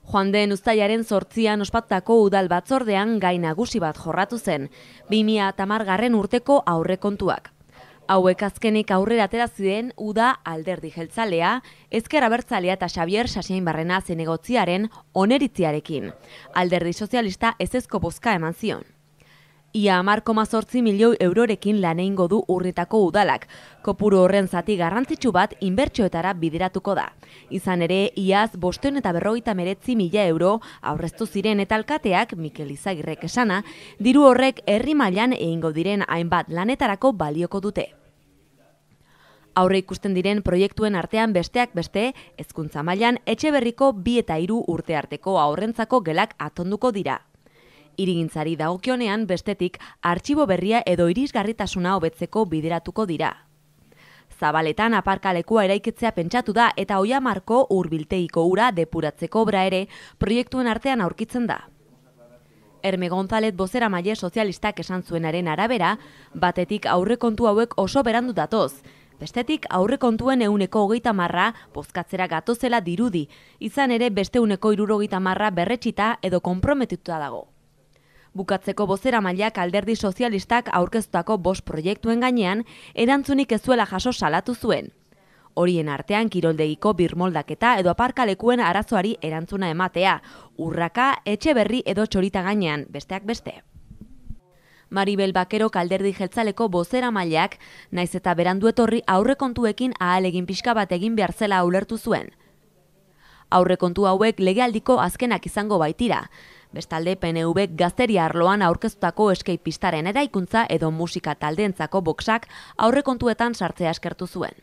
Joan den uztailaren 8an ospatutako udal batzordean gai nagusi bat jorratu zen, 2010 urteko aurrekontuak. Hauek azkenik aurrera atera ziren Uda Alderdi Jeltzalea, Ezker Abertzalea eta Xabier Saxiainbarrena zinegotziaren oneritziarekin. Alderdi Sozialista ezezko bozka eman zion. Ia 10,8 milioi eurorekin lan egingo du Urritako udalak. Kopuru horren zati garrantzitsu bat inbertsioetara bideratuko da. Izan ere, iaz 559.000 euro aurreztu ziren eta alkateak, Mikel Izagirrek esana, diru horrek herri mailan egingo diren hainbat lanetarako balioko dute. Aurre ikusten diren proiektuen artean besteak beste, hezkuntza mailan Etxeberriko 2 eta 3 urte arteko haurrentzako gelak atonduko dira. Hirigintzari dagokionean bestetik artxibo berria edo irisgarritasuna hobetzeko bideratuko dira. Zabaletan aparkalekua eraikitzea pentsatu da eta Oiamarko hurbiltegiko ura depuratzeko obra ere proiektuen artean aurkitzen da. Herme González bozeramaile sozialistak esan zuenaren arabera, batetik aurrekontu hauek oso berandu datoz, bestetik aurrekontuen 130 bozkatzera gatozela dirudi, izan ere beste 170 berretsita edo konprometituta dago. Bukatzeko bozeramaileak Alderdi Sozialistak aurkeztutako 5 proiektuen gainean erantzunik ez zuela jaso salatu zuen. Horien artean kiroldegiko birmoldaketa edo aparkalekuen arazoari erantzuna ematea, Urraka, Etxeberri edo Txorita gainean, besteak beste. Maribel Bakerok Alderdi Jeltzaleko bozeramaileak, naiz eta berandu etorri aurrekontuekin ahalegin pixka bat egin behar zela ulertu zuen. Aurrekontu hauek legealdiko azkenak izango baitira. Bestalde, PNV gazteria arloan aurkeztutako eskei-pistaren eraikuntza edo musika taldeentzako boxak aurrekontuetan sartzea eskertu zuen.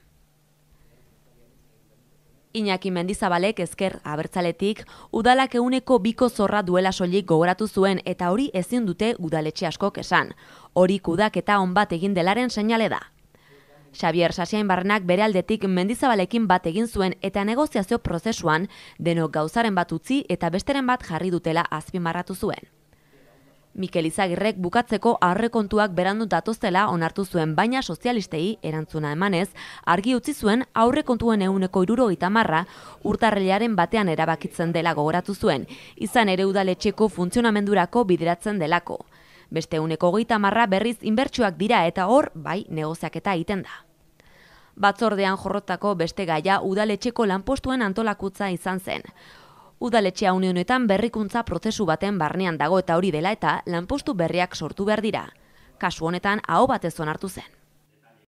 Iñaki Mendizabalek Ezker Abertzaletik udalak 102ko zorra duela soilik gogoratu zuen eta hori ezin dute udaletxe askok esan. Hori kudaketa on bat egin delaren seinale da. Xabier Saxiainbarrenak bere aldetik Mendizabalekin bat egin zuen eta negoziazio prozesuan denok gauzaren bat utzi eta besteren bat jarri dutela azpimarratu zuen. Mikel Izagirrek bukatzeko aurrekontuak berandu datozela onartu zuen, baina sozialistei erantzuna emanez, argi utzi zuen aurrekontuen 170 urtarrilaren batean erabakitzen dela gogoratu zuen, izan ere udaletxeko funtzionamendurako bideratzen delako. Beste 130 berriz inbertsioak dira eta hor, bai, negoziaketa egiten da. Batzordean jorrotako beste gaia udaletxeko lanpostuen antolakutza izan zen. Udaletxea une honetan berrikuntza prozesu baten barnean dago eta hori dela eta lanpostu berriak sortu behar dira. Kasu honetan aho batez onartu zen.